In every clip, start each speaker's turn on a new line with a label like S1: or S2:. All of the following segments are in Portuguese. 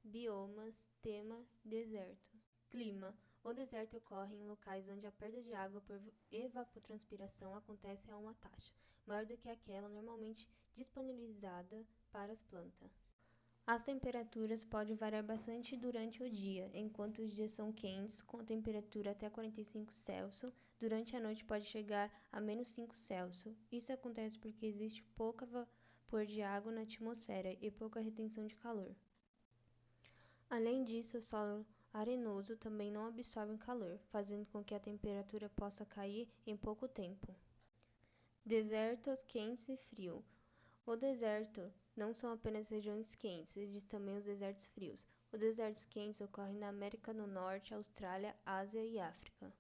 S1: Biomas, tema, deserto. Clima. O deserto ocorre em locais onde a perda de água por evapotranspiração acontece a uma taxa maior do que aquela normalmente disponibilizada para as plantas. As temperaturas podem variar bastante durante o dia. Enquanto os dias são quentes, com temperatura até 45 Celsius, durante a noite pode chegar a menos 5 Celsius. Isso acontece porque existe pouca vapor de água na atmosfera e pouca retenção de calor. Além disso, o solo arenoso também não absorve calor, fazendo com que a temperatura possa cair em pouco tempo. Desertos quentes e frio. O deserto não são apenas regiões quentes, existem também os desertos frios. Os desertos quentes ocorrem na América do Norte, Austrália, Ásia e África.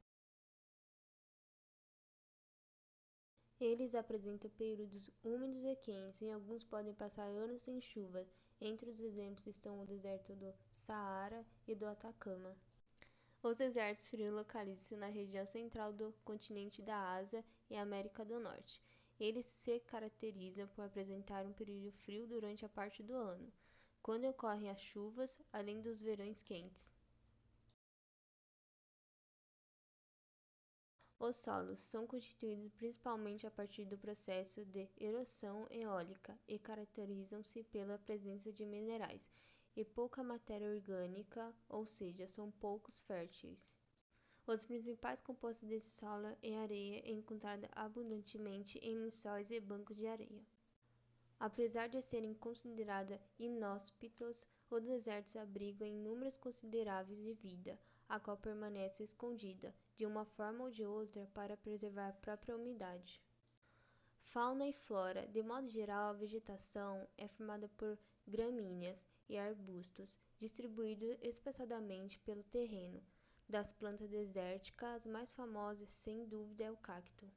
S1: Eles apresentam períodos úmidos e quentes, e alguns podem passar anos sem chuva. Entre os exemplos estão o deserto do Saara e do Atacama. Os desertos frios localizam-se na região central do continente da Ásia e América do Norte. Eles se caracterizam por apresentar um período frio durante a parte do ano, quando ocorrem as chuvas, além dos verões quentes. Os solos são constituídos principalmente a partir do processo de erosão eólica e caracterizam-se pela presença de minerais e pouca matéria orgânica, ou seja, são poucos férteis. Os principais compostos desse solo é areia, encontrada abundantemente em lençóis e bancos de areia. Apesar de serem considerados inóspitos, os desertos abrigam números consideráveis de vida, a qual permanece escondida, de uma forma ou de outra, para preservar a própria umidade. Fauna e flora. De modo geral, a vegetação é formada por gramíneas e arbustos, distribuídos espaçadamente pelo terreno. Das plantas desérticas, as mais famosas, sem dúvida, é o cacto.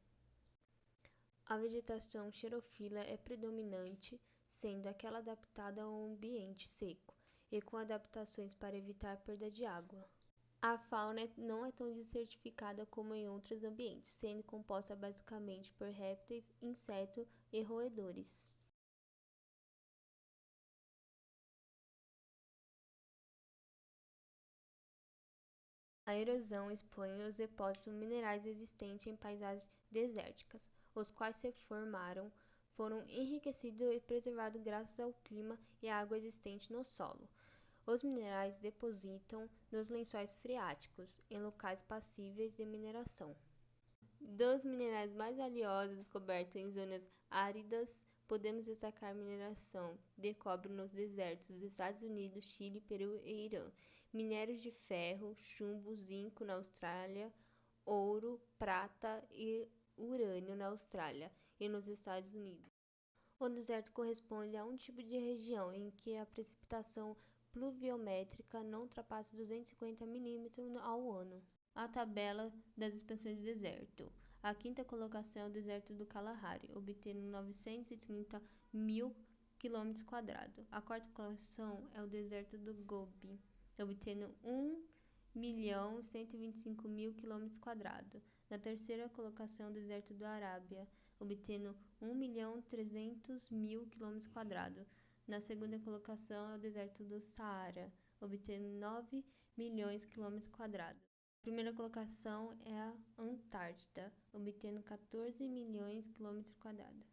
S1: A vegetação xerófila é predominante, sendo aquela adaptada a um ambiente seco e com adaptações para evitar perda de água. A fauna não é tão desertificada como em outros ambientes, sendo composta basicamente por répteis, insetos e roedores. A erosão expõe os depósitos minerais existentes em paisagens desérticas, os quais se formaram, foram enriquecidos e preservados graças ao clima e à água existente no solo. Os minerais depositam nos lençóis freáticos, em locais passíveis de mineração. Dos minerais mais valiosos descobertos em zonas áridas, podemos destacar a mineração de cobre nos desertos dos Estados Unidos, Chile, Peru e Irã, minérios de ferro, chumbo, zinco na Austrália, ouro, prata e urânio na Austrália e nos Estados Unidos. O deserto corresponde a um tipo de região em que a precipitação pluviométrica não ultrapassa 250 mm ao ano. A tabela das expansões do deserto. A quinta colocação é o deserto do Kalahari, obtendo 930 mil km². A quarta colocação é o deserto do Gobi, obtendo 1.125.000 km². Na terceira colocação é o deserto do Arábia, obtendo 1.300.000 km². Na segunda colocação é o deserto do Saara, obtendo 9 milhões de km². A primeira colocação é a Antártida, obtendo 14 milhões de km².